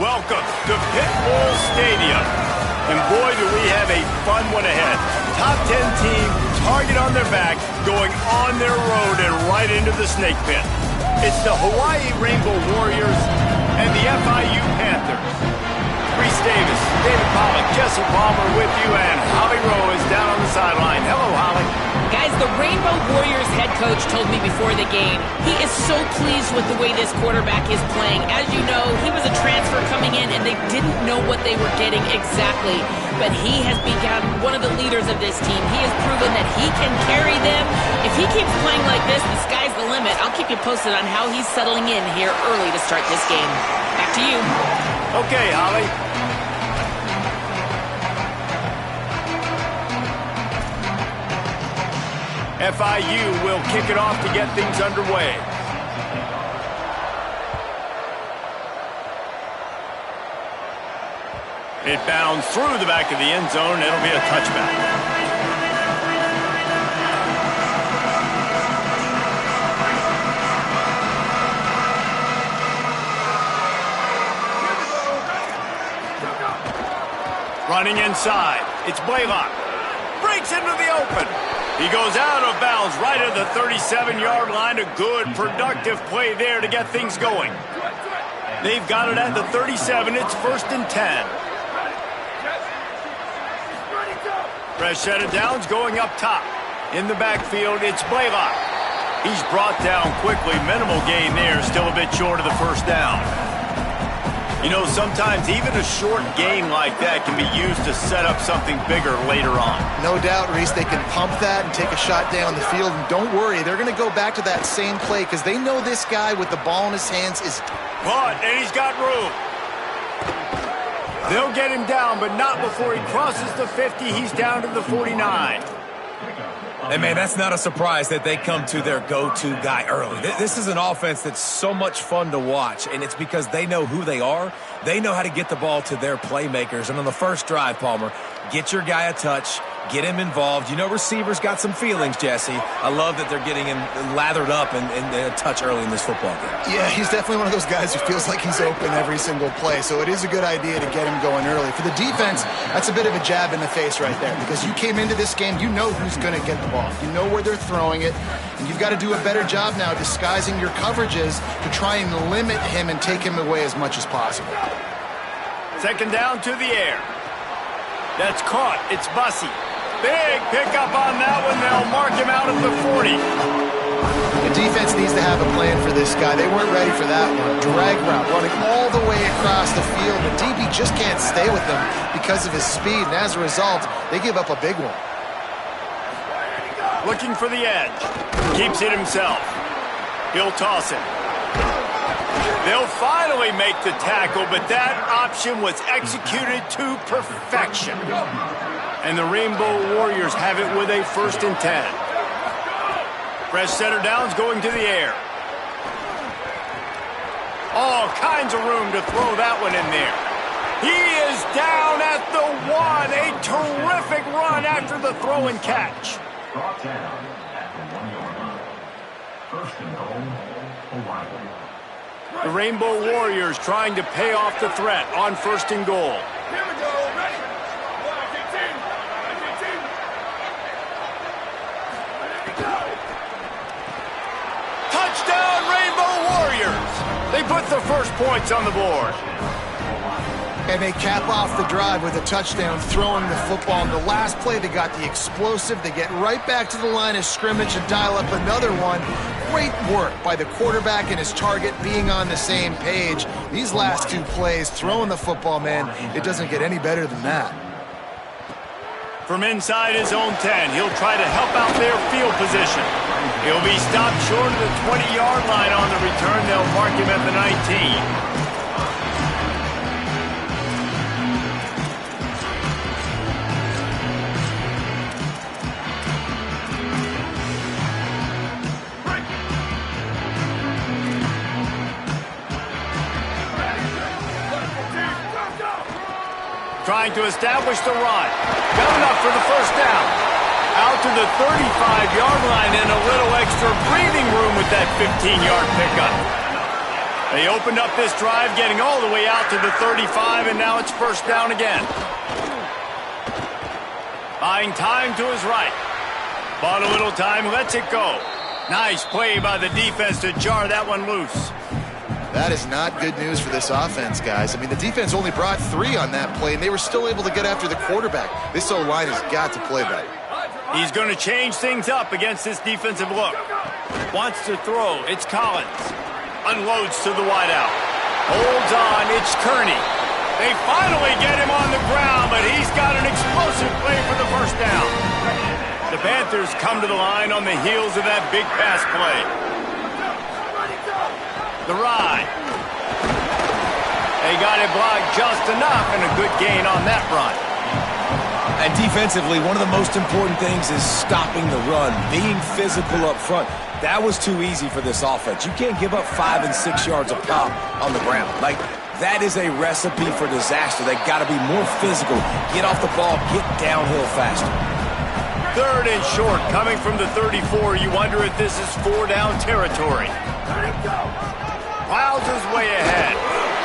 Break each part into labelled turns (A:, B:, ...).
A: Welcome to Pitbull Stadium. And boy, do we have a fun one ahead. Top 10 team, target on their back, going on their road and right into the snake pit. It's the Hawaii Rainbow Warriors and the FIU Panthers. Reese Davis, David Pollack, Jesse Palmer with you, and Holly Rowe is down on the sideline. Hello, Holly.
B: Guys, the Rainbow Warriors head coach told me before the game he is so pleased with the way this quarterback is playing. As you know, he was a transfer coming in, and they didn't know what they were getting exactly. But he has become one of the leaders of this team. He has proven that he can carry them. If he keeps playing like this, the sky's the limit. I'll keep you posted on how he's settling in here early to start this game. Back to you.
A: Okay, Holly. FIU will kick it off to get things underway. It bounds through the back of the end zone. It'll be a touchback. Running inside. It's Blaylock. Breaks into the open. He goes out of bounds right at the 37-yard line. A good, productive play there to get things going. They've got it at the 37. It's 1st and 10. Fresh set of downs going up top. In the backfield, it's Blaylock. He's brought down quickly. Minimal gain there. Still a bit short of the first down. You know, sometimes even a short game like that can be used to set up something bigger later on. No doubt, Reese, they can pump that and take a shot down the field. And don't worry, they're going to go back to that same play because they know this guy with the ball in his hands is... But, and he's got room. They'll get him down, but not before he crosses the 50. He's down to the 49.
C: And, man, that's not a surprise that they come to their go-to guy early. This is an offense that's so much fun to watch, and it's because they know who they are. They know how to get the ball to their playmakers. And on the first drive, Palmer, get your guy a touch, get him involved. You know receivers got some feelings, Jesse. I love that they're getting him lathered up and a touch early in this football game.
D: Yeah, he's definitely one of those guys who feels like he's open every single play, so it is a good idea to get him going early. For the defense, that's a bit of a jab in the face right there because you came into this game, you know who's going to get the ball. You know where they're throwing it, and you've got to do a better job now disguising your coverages to try and limit him and take him away as much as possible.
A: Second down to the air. That's caught. It's Bussey. Big pickup on that one. They'll mark him out at the 40.
D: The defense needs to have a plan for this guy. They weren't ready for that one. Drag route running all the way across the field. The DB just can't stay with them because of his speed, and as a result, they give up a big one.
A: Looking for the edge. Keeps it himself. He'll toss it. They'll finally make the tackle, but that option was executed to perfection. And the Rainbow Warriors have it with a 1st and 10. Fresh center downs going to the air. All kinds of room to throw that one in there. He is down at the 1. A terrific run after the throw and catch.
E: Brought down at the 1-yard line. 1st and goal, Hawaii.
A: The Rainbow Warriors trying to pay off the threat on 1st and goal.
F: Here we go, ready? 1-15.
A: Touchdown, Rainbow Warriors! They put the first points on the board.
D: And they cap off the drive with a touchdown, throwing the football. In the last play, they got the explosive. They get right back to the line of scrimmage and dial up another one. Great work by the quarterback and his target being on the same page. These last 2 plays, throwing the football, man, it doesn't get any better than that.
A: From inside his own 10, he'll try to help out their field position. He'll be stopped short of the 20-yard line on the return. They'll mark him at the 19. Trying to establish the run. Got enough for the first down. Out to the 35-yard line and a little extra breathing room with that 15-yard pickup. They opened up this drive, getting all the way out to the 35, and now it's first down again. Buying time to his right. Bought a little time, lets it go. Nice play by the defense to jar that one loose.
D: That is not good news for this offense, guys. I mean, the defense only brought 3 on that play, and they were still able to get after the quarterback. This O-line has got to play better.
A: He's going to change things up against this defensive look. Wants to throw. It's Collins. Unloads to the wideout. Holds on. It's Kearney. They finally get him on the ground, but he's got an explosive play for the first down. The Panthers come to the line on the heels of that big pass play. The ride. They got it blocked just enough, and a good gain on that run.
C: And defensively, one of the most important things is stopping the run, being physical up front. That was too easy for this offense. You can't give up 5 and 6 yards a pop on the ground. Like, that is a recipe for disaster. They got to be more physical, get off the ball, get downhill faster.
A: 3rd and short, coming from the 34. You wonder if this is 4-down territory. Plows his way ahead.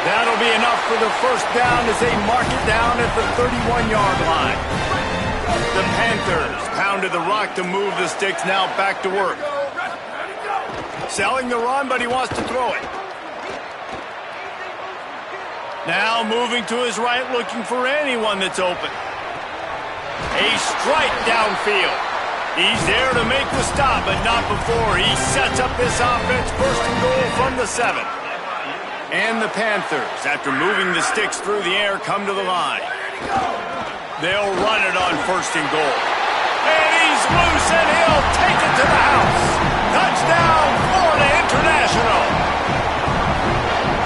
A: That'll be enough for the first down as they mark it down at the 31-yard line. The Panthers pounded the rock to move the sticks, now back to work. Selling the run, but he wants to throw it. Now moving to his right, looking for anyone that's open. A strike downfield. He's there to make the stop, but not before. He sets up this offense, first and goal from the 7. And the Panthers, after moving the sticks through the air, come to the line. They'll run it on first and goal. And he's loose, and he'll take it to the house. Touchdown, Florida International.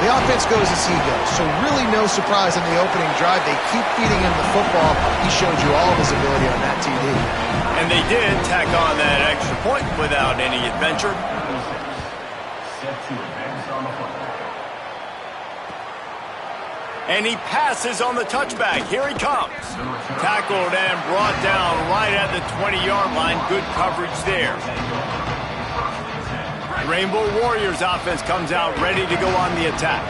D: The offense goes as he goes, so really no surprise in the opening drive. They keep feeding him the football. He showed you all of his ability on that TD.
A: And they did tack on that extra point without any adventure.
E: Set to advance on the football.
A: And he passes on the touchback. Here he comes. Tackled and brought down right at the 20-yard line. Good coverage there. Rainbow Warriors offense comes out ready to go on the attack.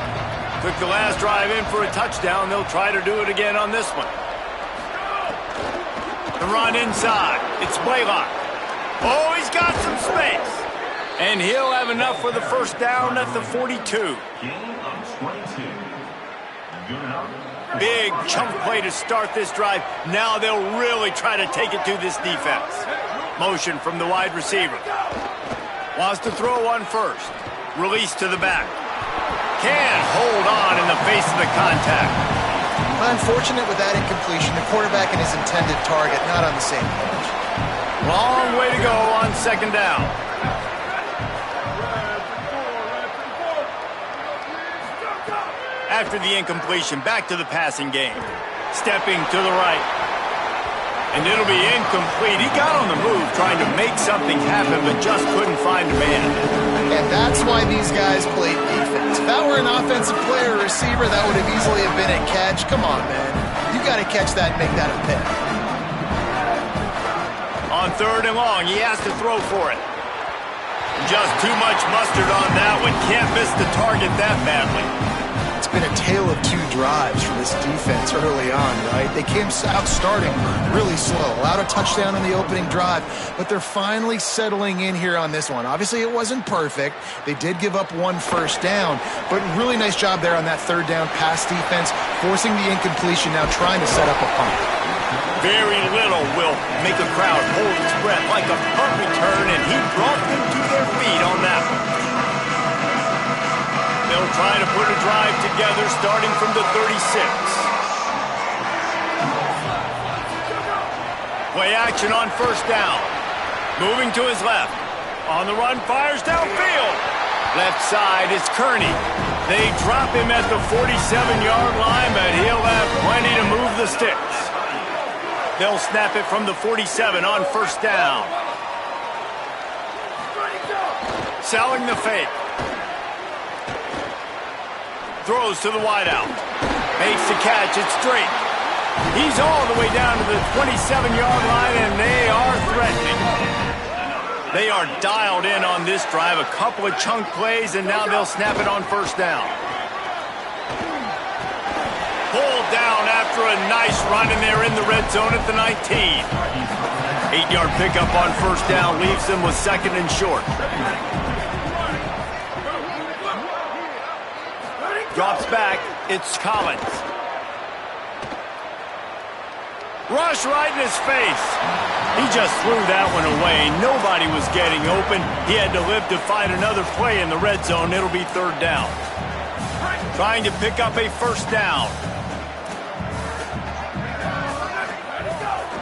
A: Took the last drive in for a touchdown. They'll try to do it again on this one. The run inside. It's Blaylock. Oh, he's got some space. And he'll have enough for the first down at the 42.
E: Gain of 22. Good enough.
A: Big chunk play to start this drive. Now they'll really try to take it to this defense. Motion from the wide receiver. Wants to throw one first. Release to the back. Can't hold on in the face of the contact.
D: Unfortunate with that incompletion. The quarterback and his intended target not on the same page.
A: Long way to go on second down. After the incompletion, back to the passing game. Stepping to the right. And it'll be incomplete. He got on the move trying to make something happen, but just couldn't find a man.
D: And that's why these guys played defense. If that were an offensive player or receiver, that would have easily have been a catch. Come on, man. You got to catch that and make that a pick.
A: On 3rd and long, he has to throw for it. Just too much mustard on that one. Can't miss the target that badly.
D: It's been a tale of 2 drives for this defense early on, right? They came out starting really slow, allowed a touchdown in the opening drive, but they're finally settling in here on this one. Obviously, it wasn't perfect. They did give up 1 first down, but really nice job there on that 3rd down pass defense, forcing the incompletion, now trying to set up a punt.
A: Very little will make a crowd hold its breath like a punt return, and he brought them to their feet on that one. They'll try to put a drive together starting from the 36. Play action on first down. Moving to his left. On the run, fires downfield. Left side is Kearney. They drop him at the 47-yard line, but he'll have plenty to move the sticks. They'll snap it from the 47 on first down. Selling the fake. Throws to the wideout. Makes the catch. It's straight. He's all the way down to the 27-yard line, and they are threatening. They are dialed in on this drive. A couple of chunk plays, and now they'll snap it on first down. Pulled down after a nice run, and they're in the red zone at the 19. 8-yard pickup on first down leaves them with second and short. Drops back. It's Collins. Rush right in his face. He just threw that one away. Nobody was getting open. He had to live to fight another play in the red zone. It'll be third down. Trying to pick up a first down.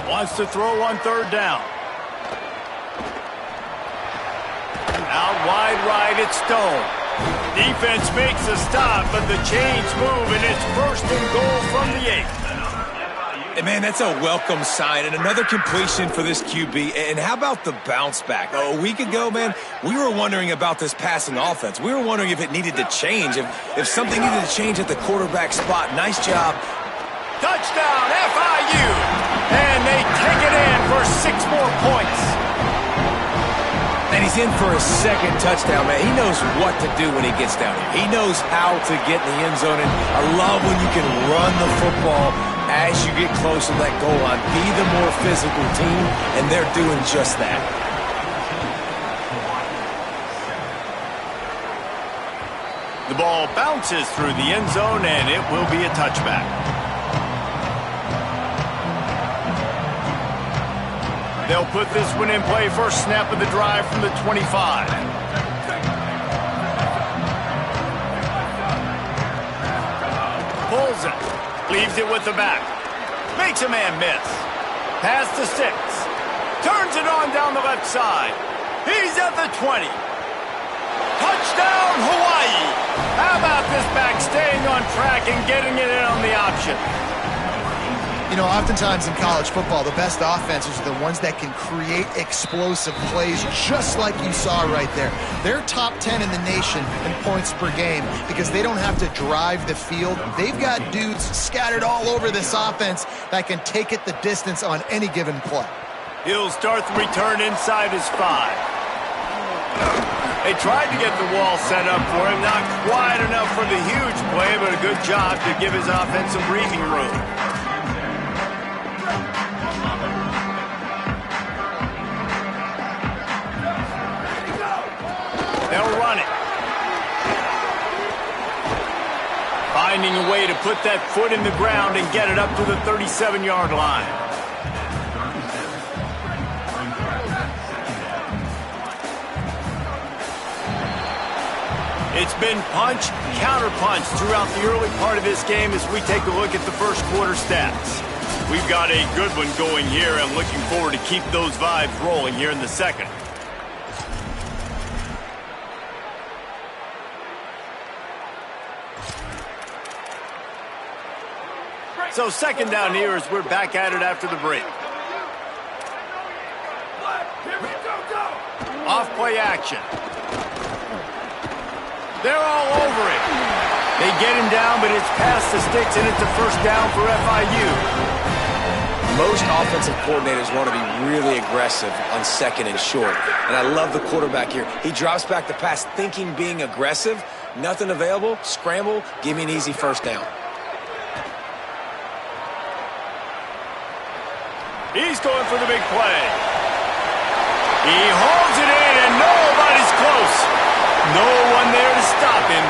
A: Wants to throw on third down. Out wide right, it's Stone. Defense makes a stop, but the chains move, and it's first and goal from the 8.
C: And man, that's a welcome sign and another completion for this QB. And how about the bounce back? A week ago, man, we were wondering about this passing offense. We were wondering if it needed to change, if something needed to change at the quarterback spot. Nice job.
A: Touchdown, FIU! And they take it in for 6 more points.
C: And he's in for a second touchdown, man. He knows what to do when he gets down here. He knows how to get in the end zone. And I love when you can run the football as you get close to that goal line. Be the more physical team, and they're doing just that.
A: The ball bounces through the end zone, and it will be a touchback. They'll put this one in play. First snap of the drive from the 25. Pulls it. Leaves it with the back. Makes a man miss. Pass to 6. Turns it on down the left side. He's at the 20. Touchdown, Hawaii. How about this back staying on track and getting it in on the option?
D: You know, oftentimes in college football, the best offenses are the ones that can create explosive plays, just like you saw right there. They're top 10 in the nation in points per game because they don't have to drive the field. They've got dudes scattered all over this offense that can take it the distance on any given play.
A: He'll start the return inside his 5. They tried to get the wall set up for him. Not quite enough for the huge play, but a good job to give his offense some breathing room. They'll run it. Finding a way to put that foot in the ground and get it up to the 37-yard line. It's been punch, counter-punch throughout the early part of this game as we take a look at the first quarter stats. We've got a good one going here. I'm looking forward to keep those vibes rolling here in the second. So second down here as we're back at it after the break. Off play action. They're all over it. They get him down, but it's past the sticks, and it's a first down for FIU.
C: Most offensive coordinators want to be really aggressive on second and short. And I love the quarterback here. He drops back the pass thinking being aggressive. Nothing available. Scramble. Give me an easy first down.
A: He's going for the big play. He holds it in, and nobody's close. No one there to stop him,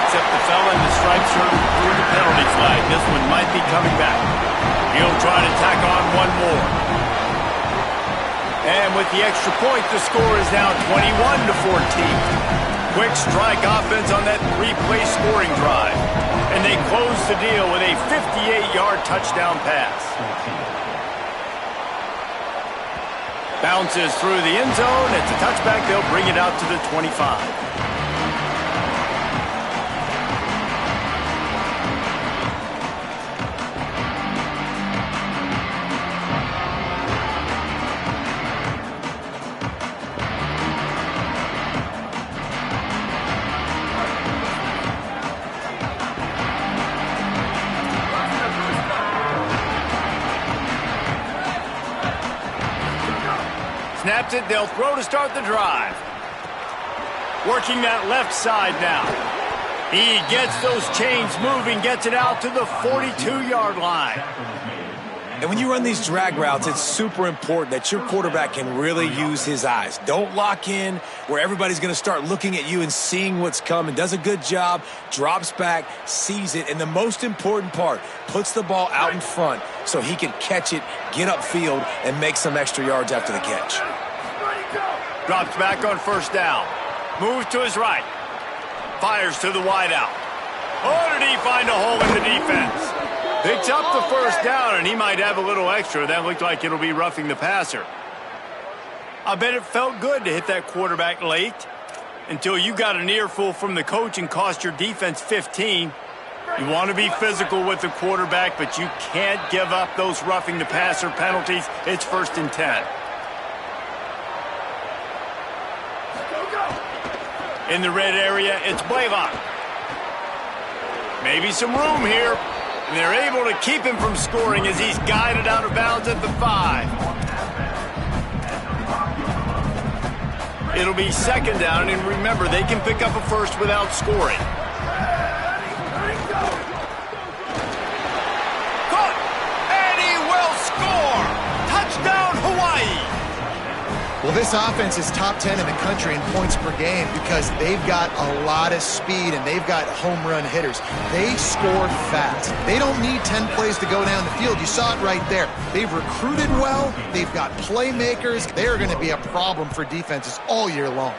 A: except the fella in the striped shirt who threw the penalty flag. This one might be coming back. He'll try to tack on one more. And with the extra point, the score is now 21-14. Quick strike offense on that 3-play scoring drive. And they close the deal with a 58-yard touchdown pass. Bounces through the end zone. It's a touchback. They'll bring it out to the 25. Snaps it, they'll throw to start the drive. Working that left side now. He gets those chains moving, gets it out to the 42-yard line.
C: And when you run these drag routes, it's super important that your quarterback can really use his eyes. Don't lock in where everybody's going to start looking at you and seeing what's coming. Does a good job, drops back, sees it, and the most important part, puts the ball out in front so he can catch it, get upfield, and make some extra yards after the catch.
A: Drops back on first down. Moves to his right. Fires to the wideout. Oh, did he find a hole in the defense? Picks up the first down, and he might have a little extra. That looked like it'll be roughing the passer. I bet it felt good to hit that quarterback late until you got an earful from the coach and cost your defense 15. You want to be physical with the quarterback, but you can't give up those roughing the passer penalties. It's 1st and 10. In the red area, it's Blaylock. Maybe some room here. And they're able to keep him from scoring as he's guided out of bounds at the 5. It'll be 2nd down, and remember, they can pick up a first without scoring. Caught! And he will score! Touchdown, Hawaii!
D: Well, this offense is top 10 in the country in points per game because they've got a lot of speed and they've got home run hitters. They score fast. They don't need 10 plays to go down the field. You saw it right there. They've recruited well. They've got playmakers. They are going to be a problem for defenses all year long.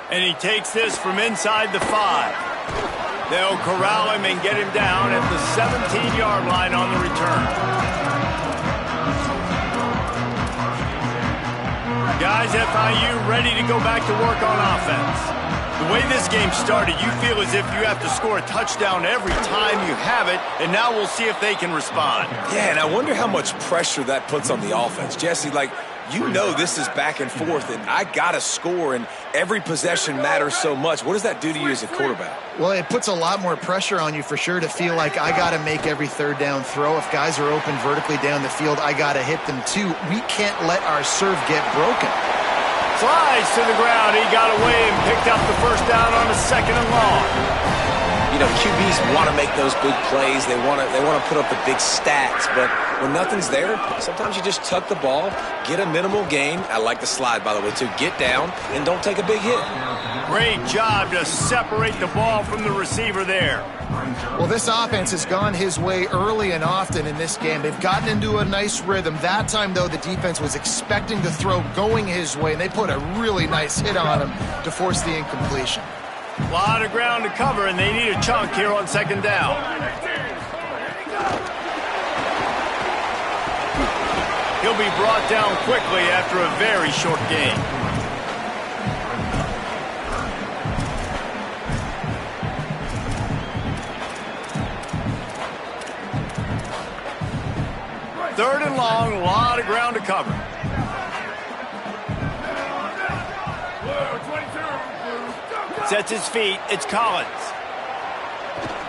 A: And he takes this from inside the 5. They'll corral him and get him down at the 17-yard line on the return. Guys, FIU ready to go back to work on offense. The way this game started, you feel as if you have to score a touchdown every time you have it, and now we'll see if they can respond.
C: Yeah, and I wonder how much pressure that puts on the offense. Jesse, you know this is back and forth, and I got to score, and every possession matters so much. What does that do to you as a quarterback?
D: Well, it puts a lot more pressure on you for sure to feel like I got to make every 3rd down throw. If guys are open vertically down the field, I got to hit them too. We can't let our serve get broken.
A: Slides to the ground. He got away and picked up the first down on a 2nd and long.
C: You know, QBs want to make those big plays. They want to put up the big stats. But when nothing's there, sometimes you just tuck the ball, get a minimal gain. I like the slide, by the way, too. Get down and don't take a big hit.
A: Great job to separate the ball from the receiver there.
D: Well, this offense has gone his way early and often in this game. They've gotten into a nice rhythm. That time, though, the defense was expecting the throw going his way, and they put a really nice hit on him to force the incompletion.
A: A lot of ground to cover, and they need a chunk here on 2nd down. He'll be brought down quickly after a very short game. Third and long, a lot of ground to cover. Sets his feet, it's Collins.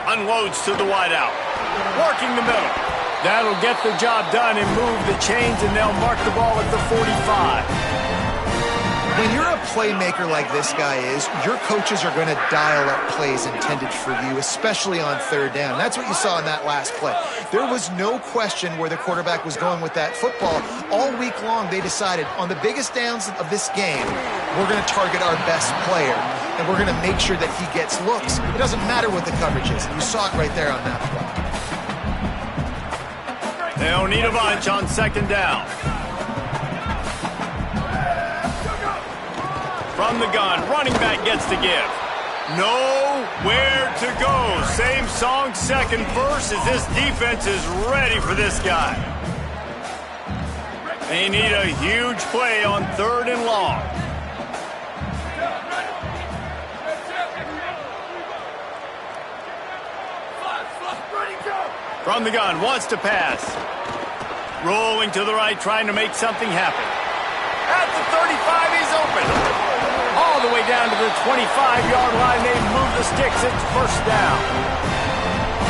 A: Unloads to the wideout. Working the middle. That'll get the job done and move the chains, and they'll mark the ball at the 45.
D: When you're a playmaker like this guy is, your coaches are going to dial up plays intended for you, especially on 3rd down. That's what you saw in that last play. There was no question where the quarterback was going with that football. All week long, they decided on the biggest downs of this game, we're going to target our best player, and we're going to make sure that he gets looks. It doesn't matter what the coverage is. You saw it right there on that play.
A: They'll need a bunch on 2nd down. From the gun, running back gets to give. Nowhere to go. Same song, second verse, as this defense is ready for this guy. They need a huge play on 3rd and long. From the gun, wants to pass. Rolling to the right, trying to make something happen. At the 35, he's open. All the way down to the 25-yard line. They move the sticks. It's 1st down.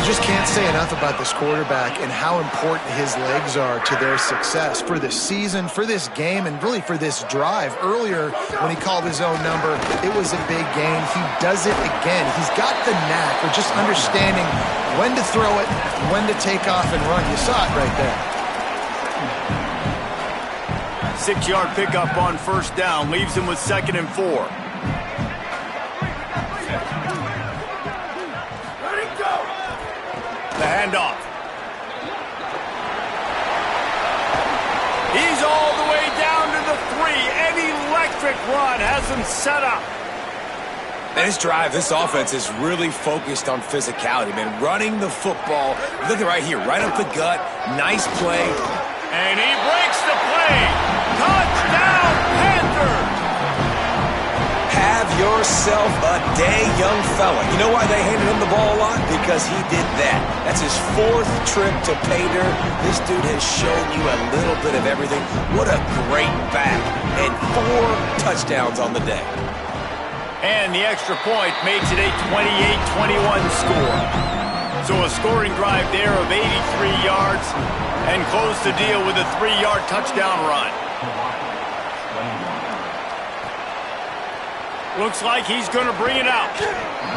D: You just can't say enough about this quarterback and how important his legs are to their success for this season, for this game, and really for this drive. Earlier, when he called his own number, it was a big gain. He does it again. He's got the knack of just understanding when to throw it, when to take off and run. You saw it right there.
A: 6-yard pickup on first down leaves him with 2nd and 4. The handoff. He's all the way down to the 3. An electric run has him set up.
C: And this drive, this offense is really focused on physicality, man. Running the football. Look at right here, right up the gut. Nice play.
A: And he breaks the play. Touchdown, Panthers!
C: Have yourself a day, young fella. You know why they handed him the ball a lot? Because he did that. That's his 4th trip to pay dirt. This dude has shown you a little bit of everything. What a great back. And 4 touchdowns on the day.
A: And the extra point makes it a 28-21 score. So a scoring drive there of 83 yards and close the deal with a 3-yard touchdown run. Looks like he's going to bring it out.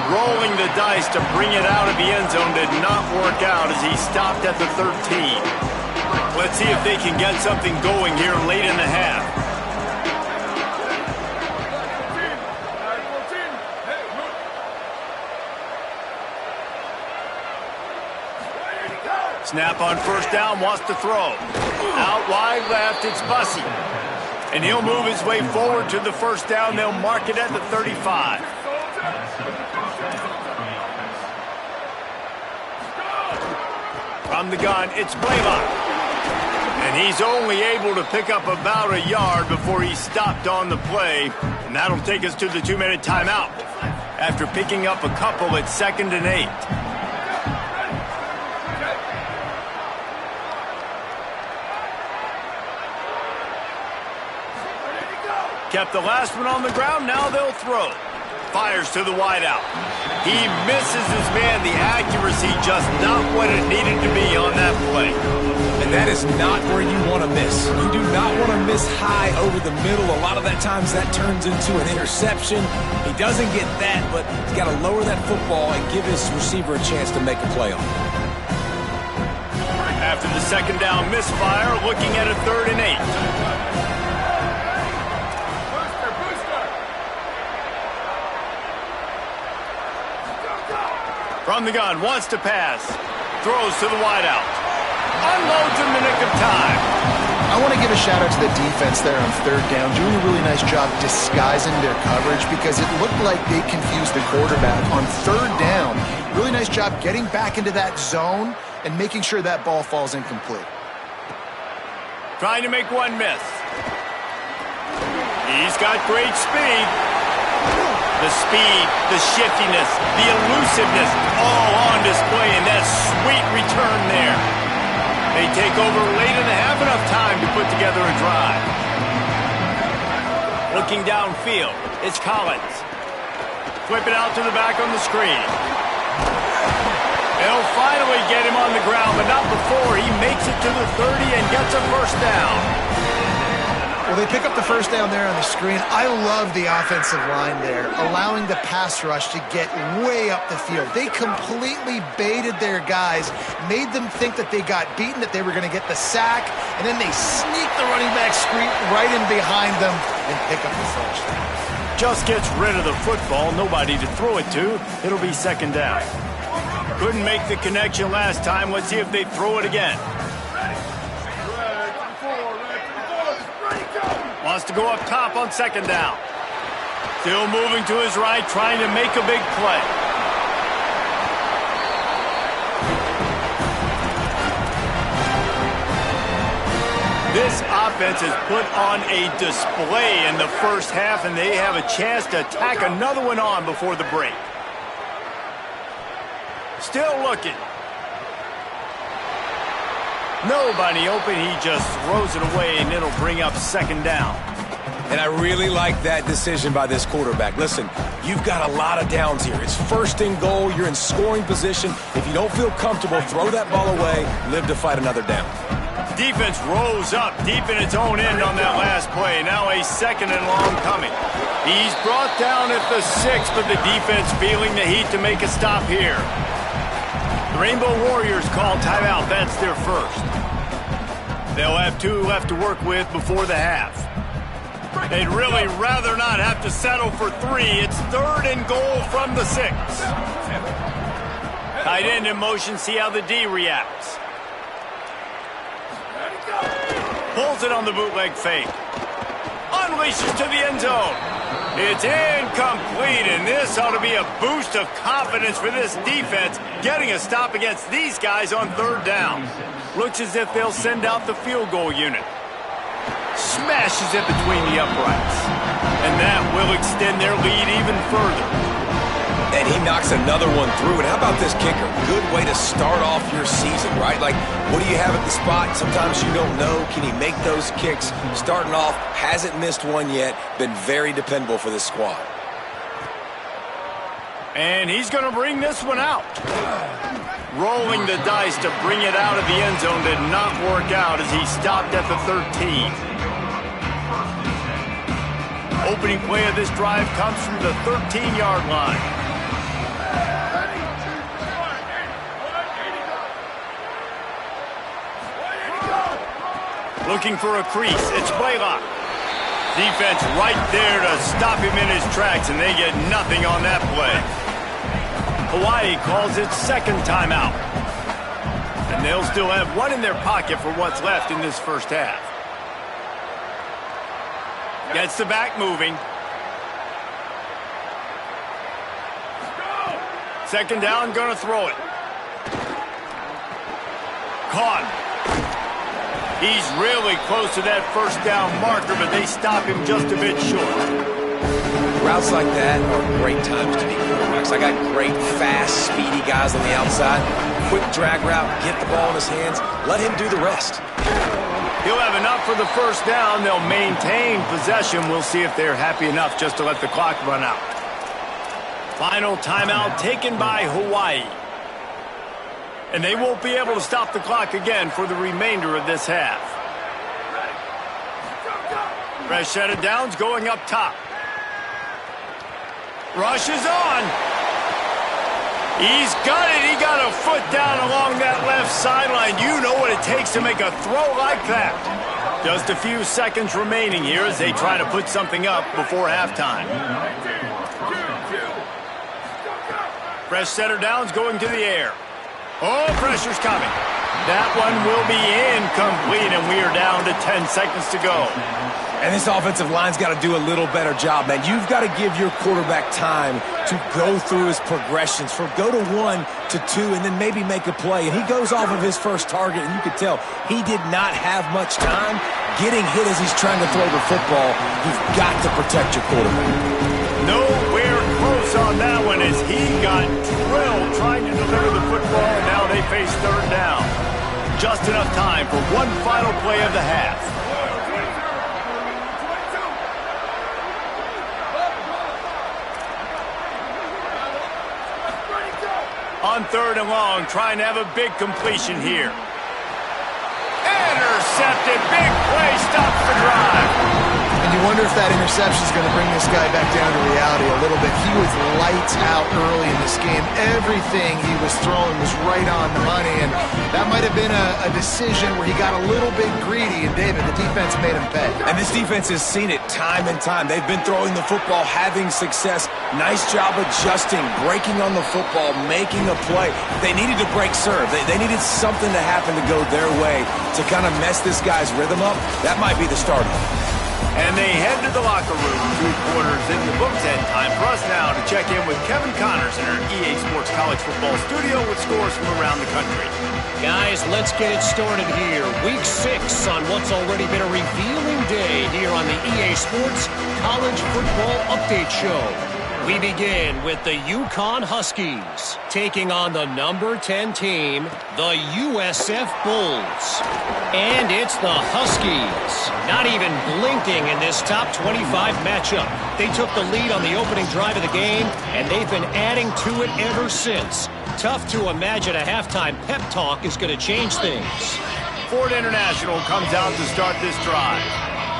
A: Rolling the dice to bring it out of the end zone did not work out as he stopped at the 13. Let's see if they can get something going here late in the half. Snap on first down, wants to throw. Out wide left, it's Bussey. And he'll move his way forward to the first down. They'll mark it at the 35. From the gun, it's Blaylock. And he's only able to pick up about a yard before he stopped on the play. And that'll take us to the 2-minute timeout after picking up a couple at 2nd and 8. Kept the last one on the ground, now they'll throw. Fires to the wideout. He misses his man. The accuracy just not what it needed to be on that play.
C: And that is not where you want to miss. You do not want to miss high over the middle. A lot of that times that turns into an interception. He doesn't get that, but he's got to lower that football and give his receiver a chance to make a play on it.
A: After the 2nd down misfire, looking at a 3rd and 8. From the gun, wants to pass. Throws to the wideout. Unloads in the nick of time.
D: I want to give a shout out to the defense there on 3rd down, doing a really nice job disguising their coverage because it looked like they confused the quarterback on 3rd down. Really nice job getting back into that zone and making sure that ball falls incomplete.
A: Trying to make one miss. He's got great speed. The speed, the shiftiness, the elusiveness, all on display in that sweet return there. They take over late in the half, enough time to put together a drive. Looking downfield, it's Collins. Flip it out to the back on the screen. They'll finally get him on the ground, but not before he makes it to the 30 and gets a first down.
D: Well, they pick up the first down there on the screen. I love the offensive line there, allowing the pass rush to get way up the field. They completely baited their guys, made them think that they got beaten, that they were going to get the sack, and then they sneak the running back screen right in behind them and pick up the first.
A: Just gets rid of the football, nobody to throw it to. It'll be 2nd down. Couldn't make the connection last time. Let's see if they throw it again. Wants to go up top on 2nd down. Still moving to his right, trying to make a big play. This offense has put on a display in the first half, and they have a chance to tack another one on before the break. Still looking. Nobody open. He just throws it away, and it'll bring up 2nd down.
C: And I really like that decision by this quarterback. Listen, you've got a lot of downs here. It's first and goal. You're in scoring position. If you don't feel comfortable, throw that ball away. Live to fight another down.
A: Defense rose up deep in its own end on that last play. Now a second and long coming. He's brought down at the 6, but the defense feeling the heat to make a stop here. The Rainbow Warriors call timeout. That's their first. They'll have 2 left to work with before the half. They'd really rather not have to settle for 3. It's third and goal from the 6. Tight end in motion, see how the D reacts. Pulls it on the bootleg fake. Unleashes to the end zone. It's incomplete, and this ought to be a boost of confidence for this defense, getting a stop against these guys on third down. Looks as if they'll send out the field goal unit. Smashes it between the uprights. And that will extend their lead even further.
C: And he knocks another one through. And how about this kicker? Good way to start off your season, right? Like, what do you have at the spot? Sometimes you don't know. Can he make those kicks? Starting off, hasn't missed one yet. Been very dependable for this squad.
A: And he's going to bring this one out. Rolling the dice to bring it out of the end zone did not work out as he stopped at the 13. Opening play of this drive comes from the 13-yard line. Looking for a crease. It's Blaylock. Defense right there to stop him in his tracks, and they get nothing on that play. Hawaii calls its second timeout. And they'll still have one in their pocket for what's left in this first half. Gets the back moving. Second down, gonna throw it. Caught. He's really close to that first down marker, but they stop him just a bit short.
C: Routes like that are great times to be quarterbacks. I got great, fast, speedy guys on the outside. Quick drag route, get the ball in his hands, let him do the rest.
A: He'll have enough for the first down. They'll maintain possession. We'll see if they're happy enough just to let the clock run out. Final timeout taken by Hawaii. And they won't be able to stop the clock again for the remainder of this half. Fresh set of downs going up top. Rush is on. He's got it. He got a foot down along that left sideline. You know what it takes to make a throw like that. Just a few seconds remaining here as they try to put something up before halftime. Fresh set of downs going to the air. Oh, pressure's coming. That one will be incomplete, and we are down to 10 seconds to go.
C: And this offensive line's got to do a little better job, man. You've got to give your quarterback time to go through his progressions, from go to 1 to 2, and then maybe make a play. And he goes off of his first target, and you could tell he did not have much time getting hit as he's trying to throw the football. You've got to protect your quarterback.
A: Nowhere close on that one as he got drilled trying to deliver the football, and now they face third down. Just enough time for one final play of the half. On third and long, trying to have a big completion here. Intercepted, big play, stops the drive.
D: And you wonder if that interception is going to bring this guy back down to reality a little bit. He was lights out early in this game. Everything he was throwing was right on the money, and that might have been a decision where he got a little bit greedy, and David, the defense made him pay.
C: And this defense has seen it time and time. They've been throwing the football, having success. Nice job adjusting, breaking on the football, making a play. They needed to break serve. They needed something to happen to go their way to kind of mess this guy's rhythm up. That might be the start of it.
A: And they head to the locker room, 3 quarters in the books, and time for us now to check in with Kevin Connors in our EA Sports College Football studio with scores from around the country.
G: Guys, let's get it started here. Week 6 on what's already been a revealing day here on the EA Sports College Football Update Show. We begin with the Yukon Huskies taking on the number 10 team, the USF Bulls. And it's the Huskies, not even blinking in this top 25 matchup. They took the lead on the opening drive of the game, and they've been adding to it ever since. Tough to imagine a halftime pep talk is going to change things.
A: Ford International comes out to start this drive.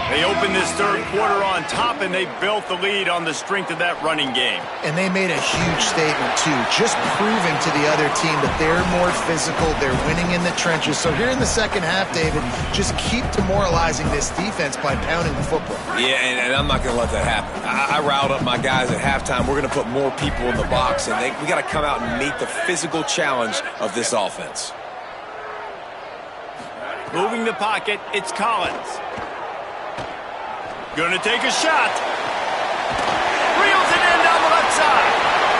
A: They opened this third quarter on top, and they built the lead on the strength of that running game.
D: And they made a huge statement, too, just proving to the other team that they're more physical, they're winning in the trenches. So here in the second half, David, just keep demoralizing this defense by pounding the football.
C: Yeah, and I'm not going to let that happen. I riled up my guys at halftime. We're going to put more people in the box, and we got to come out and meet the physical challenge of this offense.
A: Moving the pocket, it's Collins. Gonna take a shot. Reels it in down the left side.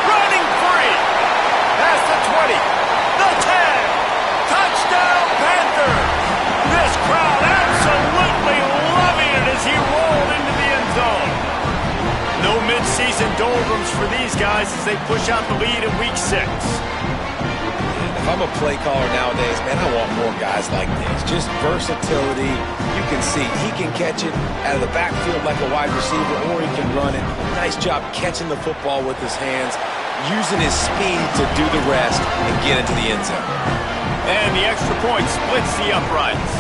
A: Running free. Past the 20. The 10. Touchdown, Panthers. This crowd absolutely loving it as he rolled into the end zone. No midseason doldrums for these guys as they push out the lead in week 6.
C: If I'm a play caller nowadays, man, I want more guys like this. Just versatility. You can see he can catch it out of the backfield like a wide receiver, or he can run it. Nice job catching the football with his hands, using his speed to do the rest and get into the end zone.
A: And the extra point splits the uprights.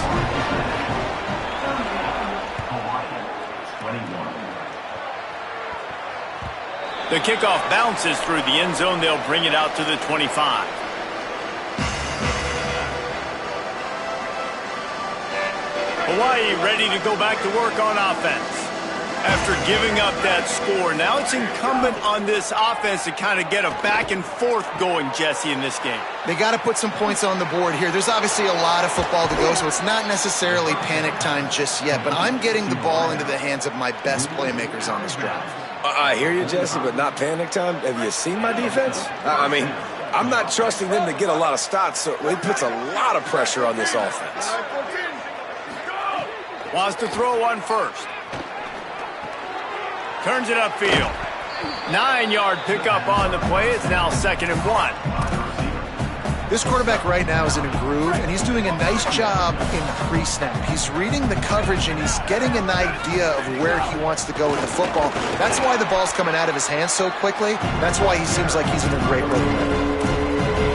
A: The kickoff bounces through the end zone. They'll bring it out to the 25. Hawaii ready to go back to work on offense. After giving up that score, now it's incumbent on this offense to kind of get a back and forth going, Jesse, in this game.
D: They got to put some points on the board here. There's obviously a lot of football to go, so it's not necessarily panic time just yet, but I'm getting the ball into the hands of my best playmakers on this drive.
C: I hear you, Jesse, but not panic time. Have you seen my defense? I mean, I'm not trusting them to get a lot of stops, so it puts a lot of pressure on this offense.
A: Wants to throw one first. Turns it upfield. 9-yard pickup on the play. It's now 2nd and 1.
D: This quarterback right now is in a groove, and he's doing a nice job in pre-snap. He's reading the coverage, and he's getting an idea of where he wants to go with the football. That's why the ball's coming out of his hands so quickly. That's why he seems like he's in a great rhythm.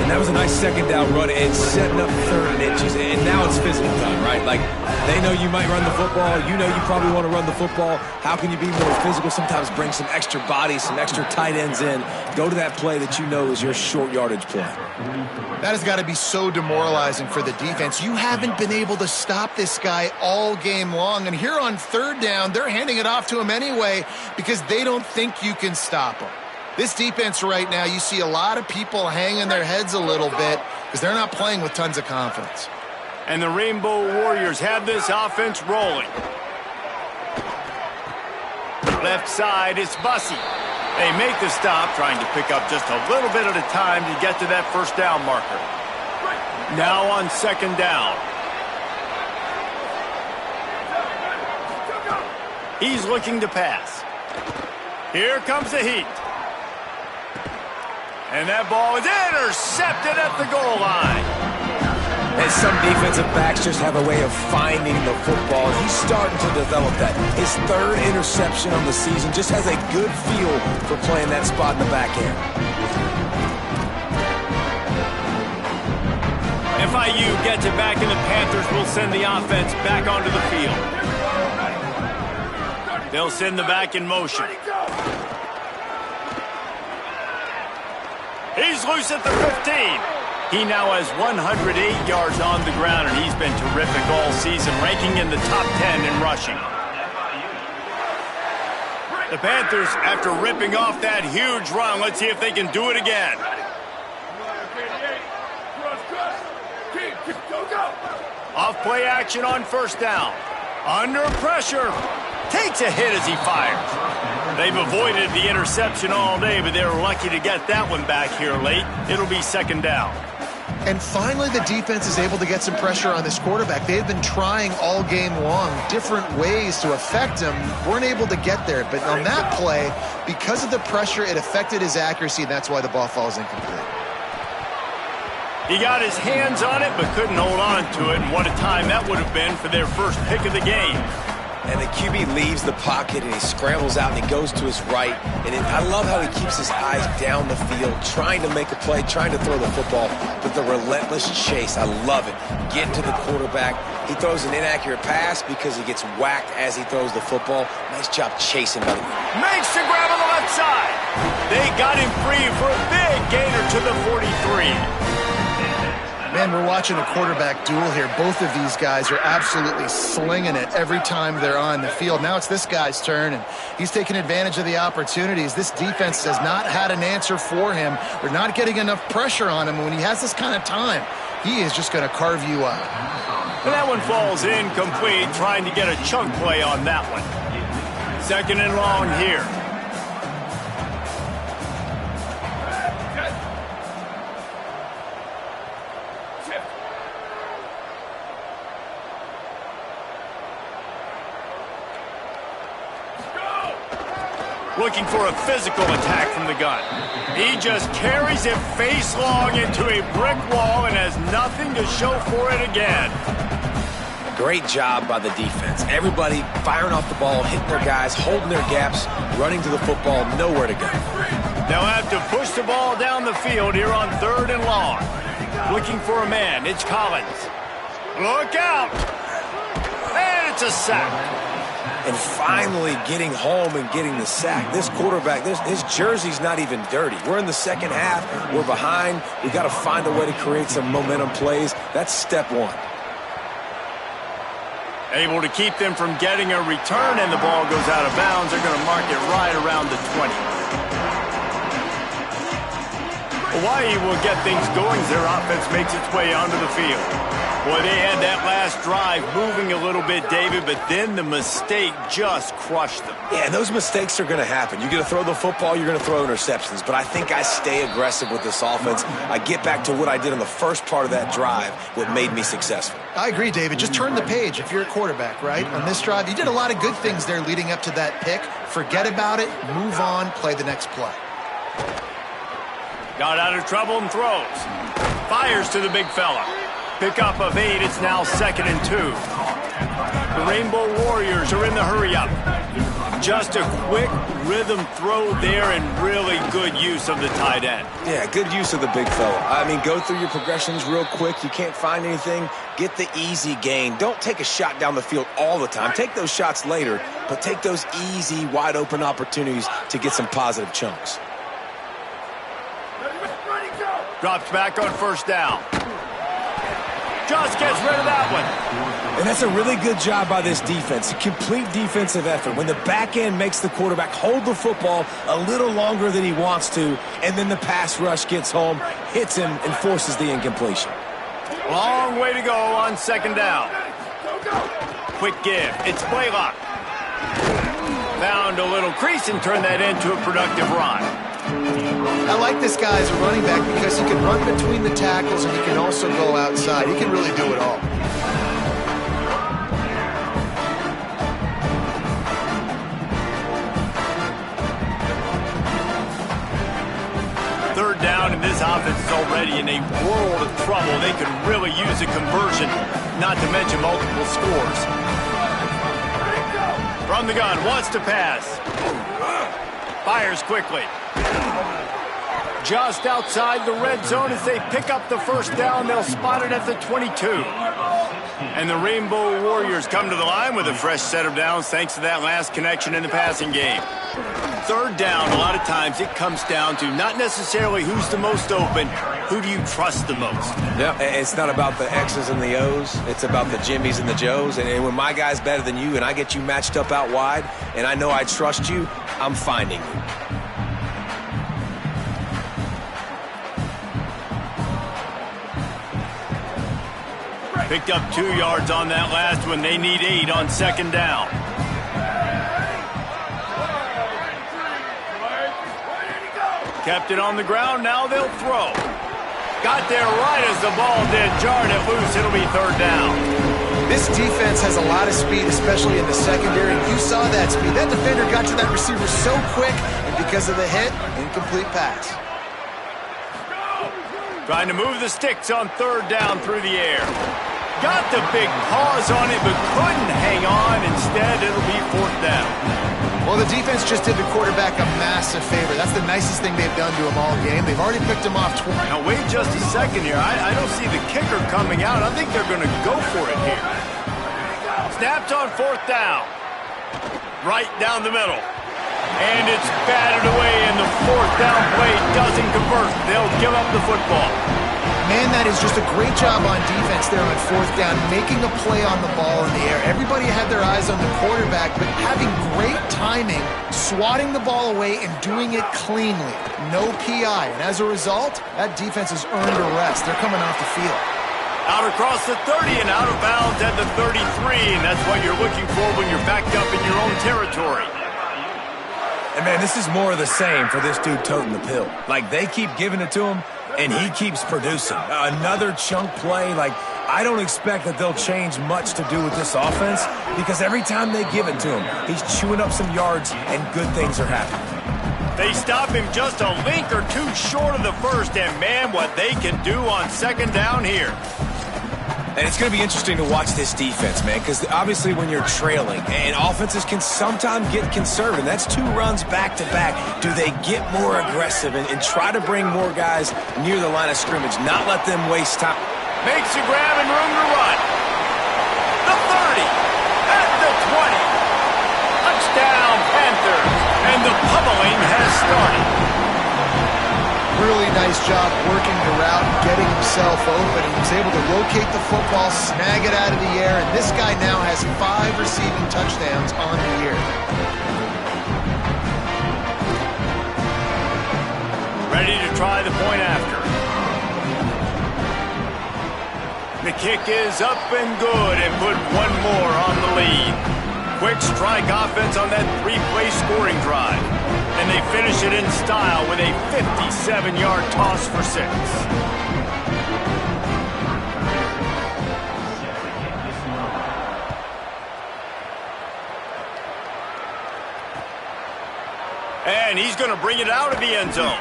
C: And that was a nice second down run and setting up 3rd and inches. And now it's physical time, right? Like, they know you might run the football. You know you probably want to run the football. How can you be more physical? Sometimes bring some extra bodies, some extra tight ends in. Go to that play that you know is your short yardage play.
D: That has got to be so demoralizing for the defense. You haven't been able to stop this guy all game long. And here on 3rd down, they're handing it off to him anyway because they don't think you can stop him. This defense right now, you see a lot of people hanging their heads a little bit because they're not playing with tons of confidence.
A: And the Rainbow Warriors have this offense rolling. Left side is Bussey. They make the stop, trying to pick up just a little bit at a time to get to that 1st down marker. Now on 2nd down. He's looking to pass. Here comes the heat. And that ball is intercepted at the goal line.
C: And some defensive backs just have a way of finding the football. He's starting to develop that. His 3rd interception on the season, just has a good feel for playing that spot in the back end.
A: FIU gets it back, and the Panthers will send the offense back onto the field. They'll send the back in motion. He's loose at the 15. He now has 108 yards on the ground, and he's been terrific all season, ranking in the top 10 in rushing. The Panthers, after ripping off that huge run, let's see if they can do it again. Off play action on 1st down. Under pressure. Takes a hit as he fires. They've avoided the interception all day, but they're lucky to get that one back here late. It'll be 2nd down.
D: And finally, the defense is able to get some pressure on this quarterback. They've been trying all game long different ways to affect him. Weren't able to get there. But on that play, because of the pressure, it affected his accuracy, and that's why the ball falls incomplete.
A: He got his hands on it, but couldn't hold on to it. And what a time that would have been for their first pick of the game.
C: And the QB leaves the pocket, and he scrambles out, and he goes to his right. And I love how he keeps his eyes down the field, trying to make a play, trying to throw the football, but the relentless chase. I love it. Getting to the quarterback. He throws an inaccurate pass because he gets whacked as he throws the football. Nice job chasing by the
A: Makes the grab on the left side. They got him free for a big gainer to the 43.
D: Man, we're watching a quarterback duel here. Both of these guys are absolutely slinging it every time they're on the field. Now it's this guy's turn, and he's taking advantage of the opportunities. This defense has not had an answer for him. We're not getting enough pressure on him. When he has this kind of time, he is just going to carve you up.
A: And that one falls incomplete, trying to get a chunk play on that one. 2nd and long here. Looking for a physical attack from the gun. He just carries it face long into a brick wall and has nothing to show for it again.
C: Great job by the defense. Everybody firing off the ball, hitting their guys, holding their gaps, running to the football, nowhere to go.
A: They'll have to push the ball down the field here on 3rd and long. Looking for a man. It's Collins. Look out! And it's a sack.
C: And finally getting home and getting the sack. This quarterback, his jersey's not even dirty. We're in the second half. We're behind. We've got to find a way to create some momentum plays. That's step one.
A: Able to keep them from getting a return, and the ball goes out of bounds. They're going to mark it right around the 20. Hawaii will get things going as their offense makes its way onto the field. Boy, they had that last drive moving a little bit, David, but then the mistake just crushed them.
C: Yeah, those mistakes are going to happen. You're going to throw the football, you're going to throw interceptions, but I think I stay aggressive with this offense. I get back to what I did in the first part of that drive, what made me successful.
D: I agree, David. Just turn the page if you're a quarterback, right? On this drive, you did a lot of good things there leading up to that pick. Forget about it, move on, play the next play.
A: Got out of trouble and throws. Fires to the big fella. Pickup of 8, it's now 2nd and 2. The Rainbow Warriors are in the hurry-up. Just a quick rhythm throw there and really good use of the tight end.
C: Yeah, good use of the big fella. I mean, go through your progressions real quick. You can't find anything. Get the easy gain. Don't take a shot down the field all the time. Take those shots later, but take those easy, wide-open opportunities to get some positive chunks.
A: Drops back on 1st down. Just gets rid of that one.
C: And that's a really good job by this defense. A complete defensive effort. When the back end makes the quarterback hold the football a little longer than he wants to, and then the pass rush gets home, hits him, and forces the incompletion.
A: Long way to go on 2nd down. Quick give. It's Blaylock. Found a little crease and turned that into a productive run.
D: I like this guy as a running back because he can run between the tackles and he can also go outside. He can really do it all.
A: Third down, and this offense is already in a world of trouble. They could really use a conversion, not to mention multiple scores. From the gun, wants to pass. Fires quickly. Just outside the red zone as they pick up the 1st down. They'll spot it at the 22. And the Rainbow Warriors come to the line with a fresh set of downs thanks to that last connection in the passing game. 3rd down, a lot of times it comes down to not necessarily who's the most open, who do you trust the most?
C: Yeah, it's not about the X's and the O's. It's about the Jimmies and the Joes. And when my guy's better than you and I get you matched up out wide and I know I trust you, I'm finding you.
A: Picked up 2 yards on that last one. They need 8 on 2nd down. Kept it on the ground. Now they'll throw. Got there right as the ball did. Jarred it loose. It'll be third down.
D: This defense has a lot of speed, especially in the secondary. You saw that speed. That defender got to that receiver so quick, and because of the hit, incomplete pass.
A: Trying to move the sticks on third down through the air. Got the big paws on it, but couldn't hang on. Instead, it'll be fourth down.
D: Well, the defense just did the quarterback a massive favor. That's the nicest thing they've done to him all game. They've already picked him off twice.
A: Now, wait just a second here. I don't see the kicker coming out. I think they're going to go for it here. Snapped on fourth down. Right down the middle. And it's batted away, and the fourth down play doesn't convert. They'll give up the football.
D: Man, that is just a great job on defense there on fourth down, making a play on the ball in the air. Everybody had their eyes on the quarterback, but having great timing, swatting the ball away, and doing it cleanly. No PI. And as a result, that defense has earned a rest. They're coming off the field.
A: Out across the 30 and out of bounds at the 33, and that's what you're looking for when you're backed up in your own territory.
C: And, man, this is more of the same for this dude toting the pill. Like, they keep giving it to him, and he keeps producing. Another chunk play. Like, I don't expect that they'll change much to do with this offense because every time they give it to him, he's chewing up some yards, and good things are happening.
A: They stop him just a link or two short of the first, and, man, what they can do on second down here.
C: And it's going to be interesting to watch this defense, man, because obviously when you're trailing, and offenses can sometimes get conservative. That's two runs back-to-back. Do they get more aggressive and try to bring more guys near the line of scrimmage, not let them waste time?
A: Makes a grab and room to run. The 30, at the 20. Touchdown, Panthers, and the pummeling has started.
D: Really nice job working the route, getting himself open. He was able to locate the football, snag it out of the air, and this guy now has 5 receiving touchdowns on the year.
A: Ready to try the point after. The kick is up and good and put one more on the lead. Quick strike offense on that 3-play scoring drive. And they finish it in style with a 57-yard toss for 6. And he's going to bring it out of the end zone.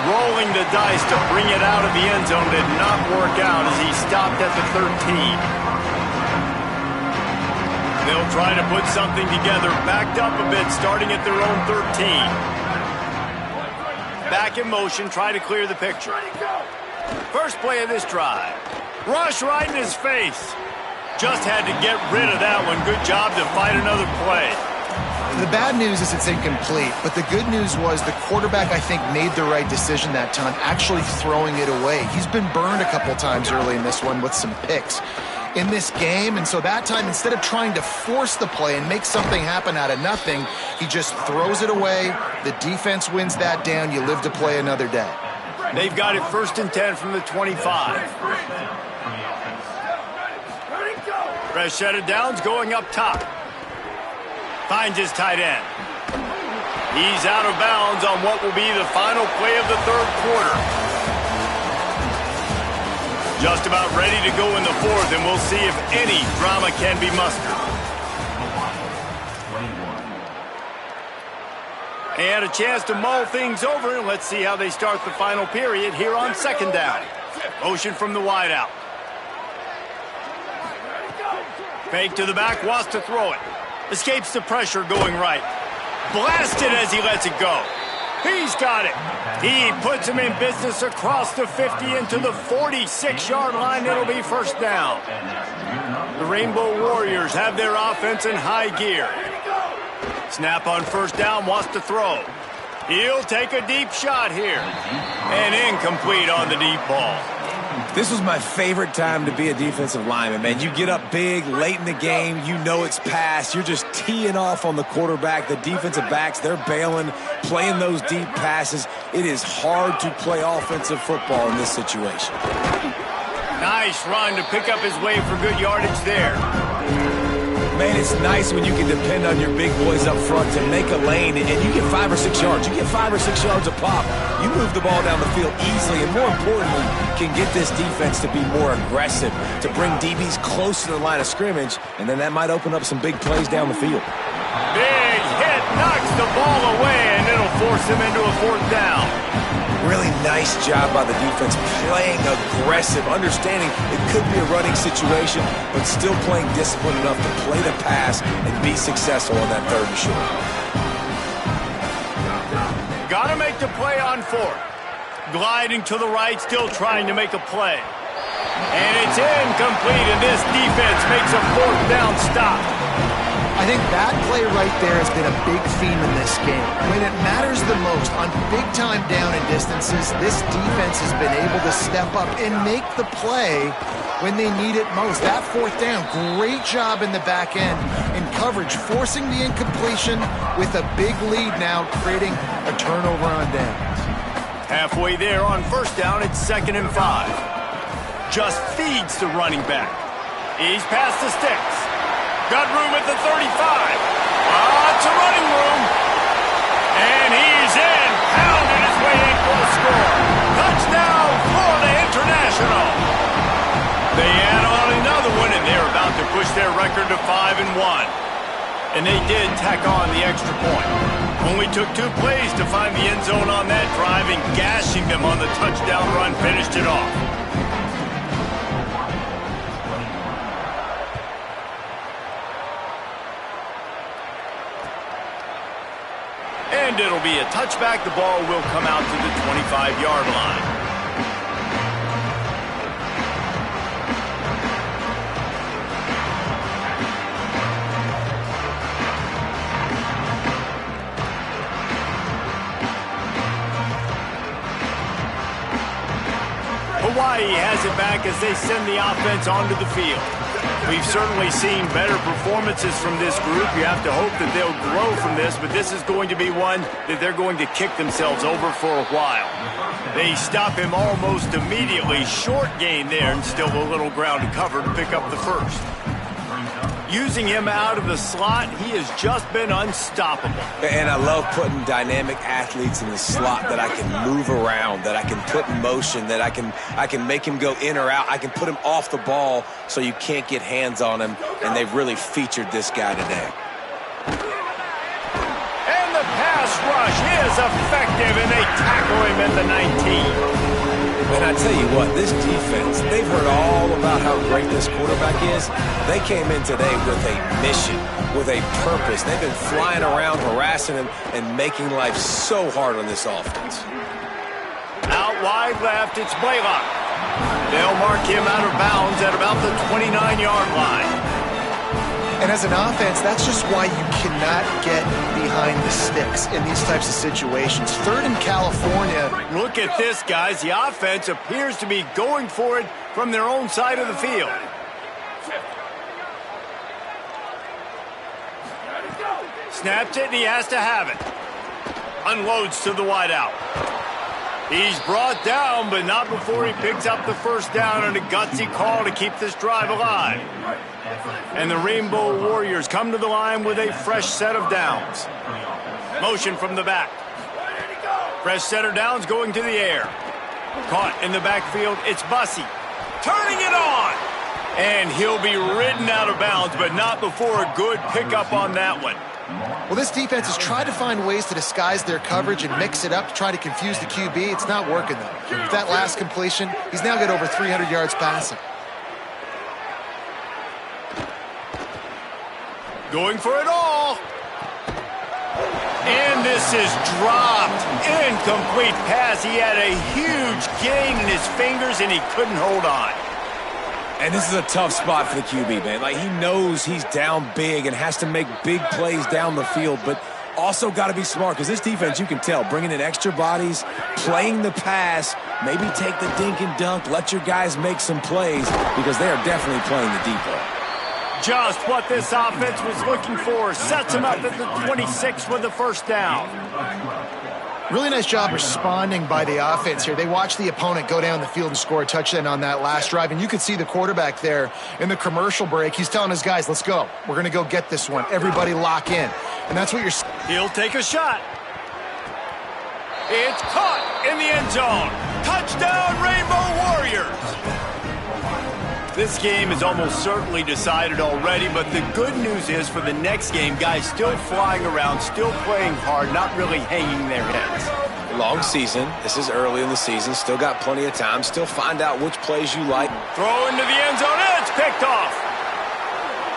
A: Rolling the dice to bring it out of the end zone did not work out as he stopped at the 13. They'll try to put something together, backed up a bit, starting at their own 13. Back in motion, try to clear the picture. First play of this drive. Rush right in his face. Just had to get rid of that one. Good job to fight another play.
D: The bad news is it's incomplete, but the good news was the quarterback, I think, made the right decision that time, actually throwing it away. He's been burned a couple times early in this one with some picks in this game, and so that time, instead of trying to force the play and make something happen out of nothing, he just throws it away. The defense wins that down. You live to play another day.
A: They've got it 1st and 10 from the 25. Fresh set of downs going up top. Finds his tight end. He's out of bounds on what will be the final play of the third quarter. Just about ready to go in the fourth, and we'll see if any drama can be mustered. And a chance to mull things over, and let's see how they start the final period here on second down. Motion from the wideout. Fake to the back, wants to throw it. Escapes the pressure going right. Blasted as he lets it go. He's got it. He puts him in business across the 50 into the 46-yard line. It'll be first down. The Rainbow Warriors have their offense in high gear. Snap on first down, wants to throw. He'll take a deep shot here. And incomplete on the deep ball.
C: This was my favorite time to be a defensive lineman, man. You get up big, late in the game, you know it's past. You're just teeing off on the quarterback. The defensive backs, they're bailing, playing those deep passes. It is hard to play offensive football in this situation.
A: Nice run to pick up his way for good yardage there.
C: Man, it's nice when you can depend on your big boys up front to make a lane, and you get 5 or 6 yards. You get 5 or 6 yards a pop. You move the ball down the field easily, and more importantly, can get this defense to be more aggressive, to bring DBs close to the line of scrimmage, and then that might open up some big plays down the field.
A: Big hit, knocks the ball away, and it'll force him into a 4th down.
C: Really nice job by the defense, playing aggressive, understanding it could be a running situation, but still playing disciplined enough to play the pass and be successful on that 3rd and short.
A: Got to make the play on 4th. Gliding to the right, still trying to make a play. And it's incomplete, and this defense makes a 4th down stop.
D: I think that play right there has been a big theme in this game. When it matters the most, on big-time down and distances, this defense has been able to step up and make the play when they need it most. That 4th down, great job in the back end in coverage, forcing the incompletion with a big lead now, creating a turnover on downs.
A: Halfway there on 1st down, it's 2nd and 5. Just feeds the running back. He's past the sticks. Got room at the 35. Lots of running room. And he's in. Pounded his way in for a score. Touchdown, Florida International. They add on another one, and they're about to push their record to 5-1. And they did tack on the extra point. Only took 2 plays to find the end zone on that drive, and gashing them on the touchdown run finished it off. And it'll be a touchback. The ball will come out to the 25-yard line. Hawaii has it back as they send the offense onto the field. We've certainly seen better performances from this group. You have to hope that they'll grow from this, but this is going to be one that they're going to kick themselves over for a while. They stop him almost immediately. Short gain there, and still a little ground to cover to pick up the 1st. Using him out of the slot, he has just been unstoppable.
C: And I love putting dynamic athletes in the slot that I can move around, that I can put in motion, that I can make him go in or out. I can put him off the ball so you can't get hands on him, and they've really featured this guy today.
A: And the pass rush is effective, and they tackle him at the 19.
C: And I tell you what, this defense, they've heard all about how great this quarterback is. They came in today with a mission, with a purpose. They've been flying around, harassing him, and making life so hard on this offense.
A: Out wide left, it's Blaylock. They'll mark him out of bounds at about the 29-yard line.
D: And as an offense, that's just why you cannot get behind the sticks in these types of situations. 3rd in California.
A: Look at this, guys. The offense appears to be going for it from their own side of the field. Snaps it, and he has to have it. Unloads to the wideout. He's brought down, but not before he picks up the 1st down, and a gutsy call to keep this drive alive. And the Rainbow Warriors come to the line with a fresh set of downs. Motion from the back. Fresh set of downs going to the air. Caught in the backfield, it's Bussey. Turning it on! And he'll be ridden out of bounds, but not before a good pickup on that one.
D: Well, this defense has tried to find ways to disguise their coverage and mix it up to try to confuse the QB. It's not working, though. With that last completion, he's now got over 300 yards passing.
A: Going for it all. And this is dropped. Incomplete pass. He had a huge gain in his fingers, and he couldn't hold on.
C: And this is a tough spot for the QB, man. Like, he knows he's down big and has to make big plays down the field, but also got to be smart because this defense, you can tell, bringing in extra bodies, playing the pass, maybe take the dink and dunk, let your guys make some plays because they are definitely playing the deep ball.
A: Just what this offense was looking for. Sets him up at the 26 with the 1st down.
D: Really nice job responding by the offense here. They watched the opponent go down the field and score a touchdown on that last drive, and you could see the quarterback there in the commercial break. He's telling his guys, let's go. We're going to go get this one. Everybody lock in. And that's what you're...
A: He'll take a shot. It's caught in the end zone. Touchdown, Rainbow Warriors. This game is almost certainly decided already, but the good news is for the next game, guys still flying around, still playing hard, not really hanging their heads.
C: Long season. This is early in the season. Still got plenty of time. Still find out which plays you like.
A: Throw into the end zone. It's picked off.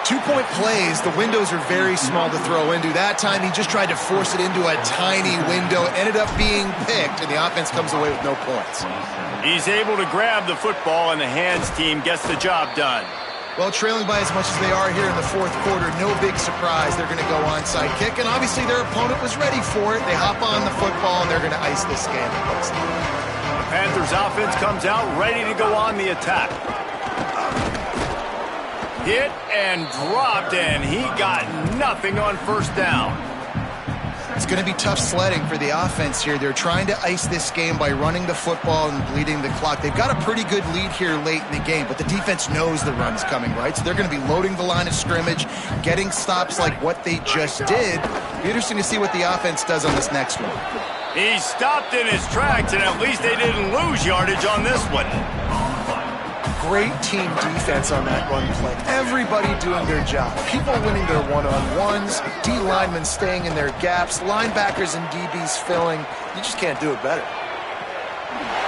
D: 2-point plays, the windows are very small to throw into. That time, he just tried to force it into a tiny window. Ended up being picked, and the offense comes away with no points.
A: He's able to grab the football, and the hands team gets the job done.
D: Well, trailing by as much as they are here in the fourth quarter, no big surprise. They're going to go onside kick, and obviously their opponent was ready for it. They hop on the football, and they're going to ice this game.
A: The Panthers offense comes out ready to go on the attack. Hit and dropped, and he got nothing on first down.
D: It's going to be tough sledding for the offense here. They're trying to ice this game by running the football and bleeding the clock. They've got a pretty good lead here late in the game, but the defense knows the run's coming, right? So they're going to be loading the line of scrimmage, getting stops like what they just did. Be interesting to see what the offense does on this next one.
A: He stopped in his tracks, and at least they didn't lose yardage on this one.
D: Great team defense on that run play. Everybody doing their job. People winning their one-on-ones, D linemen staying in their gaps, linebackers and DBs filling. You just can't do it better.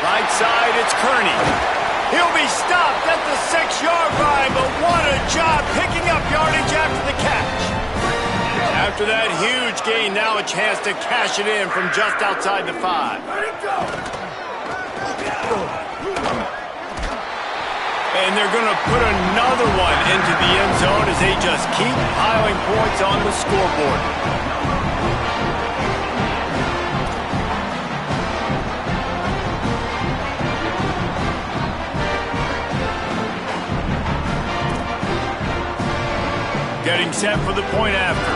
A: Right side, it's Kearney. He'll be stopped at the 6-yard line, but what a job picking up yardage after the catch. After that huge gain, now a chance to cash it in from just outside the 5. And they're going to put another one into the end zone as they just keep piling points on the scoreboard. Getting set for the point after.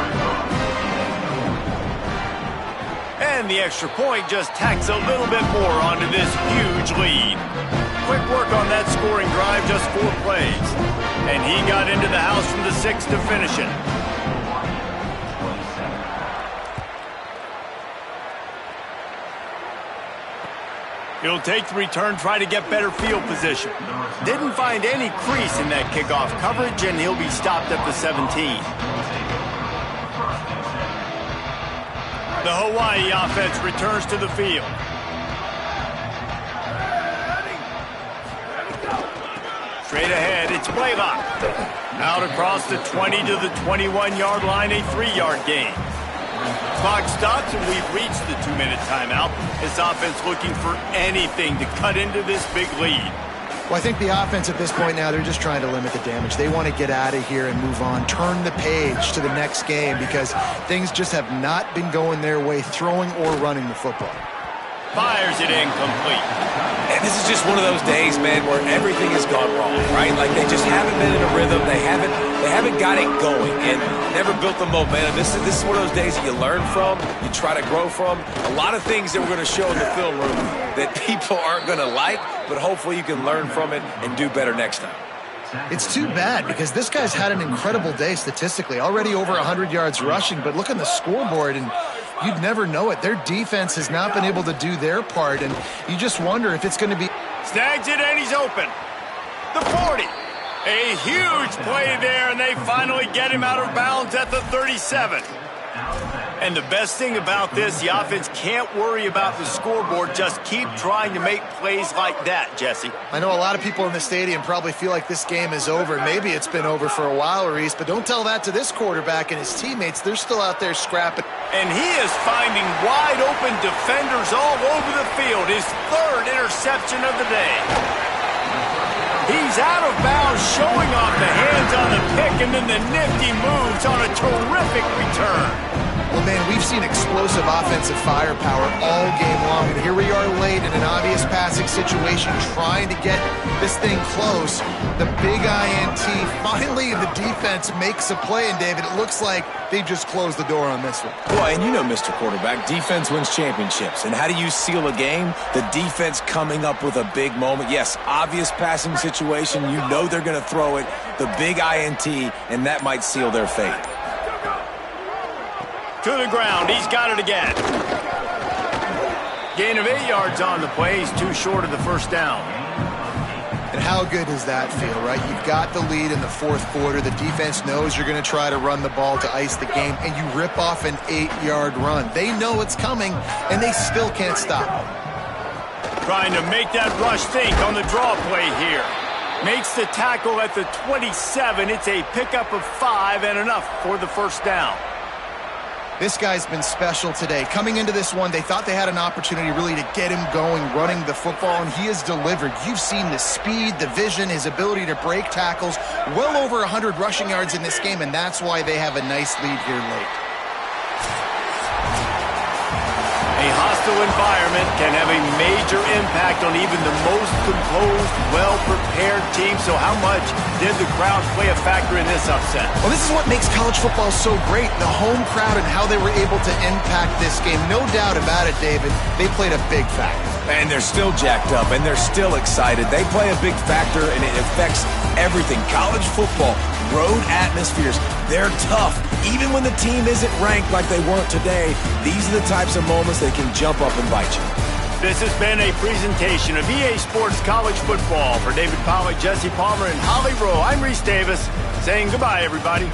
A: And the extra point just tacks a little bit more onto this huge lead. Quick work on that scoring drive, just 4 plays. And he got into the house from the 6 to finish it. He'll take the return, try to get better field position. Didn't find any crease in that kickoff coverage, and he'll be stopped at the 17. The Hawaii offense returns to the field. Straight ahead, it's Blaylock. Out across the 20 to the 21-yard line, a 3-yard gain. Clock stops, and we've reached the 2-minute timeout. This offense looking for anything to cut into this big lead.
D: Well, I think the offense at this point now, they're just trying to limit the damage. They want to get out of here and move on, turn the page to the next game because things just have not been going their way, throwing or running the football.
A: Fires it incomplete.
C: And this is just one of those days, man, where everything has gone wrong, right? Like they just haven't been in a rhythm. They haven't got it going and never built the momentum. This is one of those days that you learn from, you try to grow from. A lot of things that we're going to show in the film room that people aren't going to like, but hopefully you can learn from it and do better next time.
D: It's too bad because this guy's had an incredible day statistically, already over 100 yards rushing, but look on the scoreboard and you'd never know it. Their defense has not been able to do their part, and you just wonder if it's going to be...
A: Snags it, and he's open. The 40. A huge play there, and they finally get him out of bounds at the 37. And the best thing about this, the offense can't worry about the scoreboard. Just keep trying to make plays like that, Jesse.
D: I know a lot of people in the stadium probably feel like this game is over. Maybe it's been over for a while, Reese, but don't tell that to this quarterback and his teammates. They're still out there scrapping.
A: And he is finding wide open defenders all over the field. His 3rd interception of the day. He's out of bounds, showing off the hands on the pick, and then the nifty moves on a terrific return.
D: Well, man, we've seen explosive offensive firepower all game long, and here we are late in an obvious passing situation trying to get this thing close. The big INT, finally the defense makes a play, and David, it looks like they just closed the door on this one.
C: Boy, and you know, Mr. Quarterback, defense wins championships. And how do you seal a game? The defense coming up with a big moment. Yes, obvious passing situation. You know they're going to throw it. The big INT, and that might seal their fate.
A: To the ground. He's got it again. Gain of 8 yards on the play. He's too short of the first down.
D: And how good does that feel, right? You've got the lead in the fourth quarter. The defense knows you're going to try to run the ball to ice the game, and you rip off an 8-yard run. They know it's coming, and they still can't stop it.
A: Trying to make that rush think on the draw play here. Makes the tackle at the 27. It's a pickup of 5 and enough for the first down.
D: This guy's been special today. Coming into this one, they thought they had an opportunity really to get him going, running the football, and he has delivered. You've seen the speed, the vision, his ability to break tackles. Well over 100 rushing yards in this game, and that's why they have a nice lead here late.
A: A hostile environment can have a major impact on even the most composed, well-prepared team. So how much did the crowd play a factor in this upset?
D: Well, this is what makes college football so great, the home crowd and how they were able to impact this game. No doubt about it, David. They played a big factor.
C: And they're still jacked up, and they're still excited. They play a big factor, and it affects everything. College football, road atmospheres, they're tough. Even when the team isn't ranked like they weren't today, these are the types of moments that can jump up and bite you.
A: This has been a presentation of EA Sports College Football. For David Pollack, Jesse Palmer, and Holly Rowe, I'm Reese Davis, saying goodbye, everybody.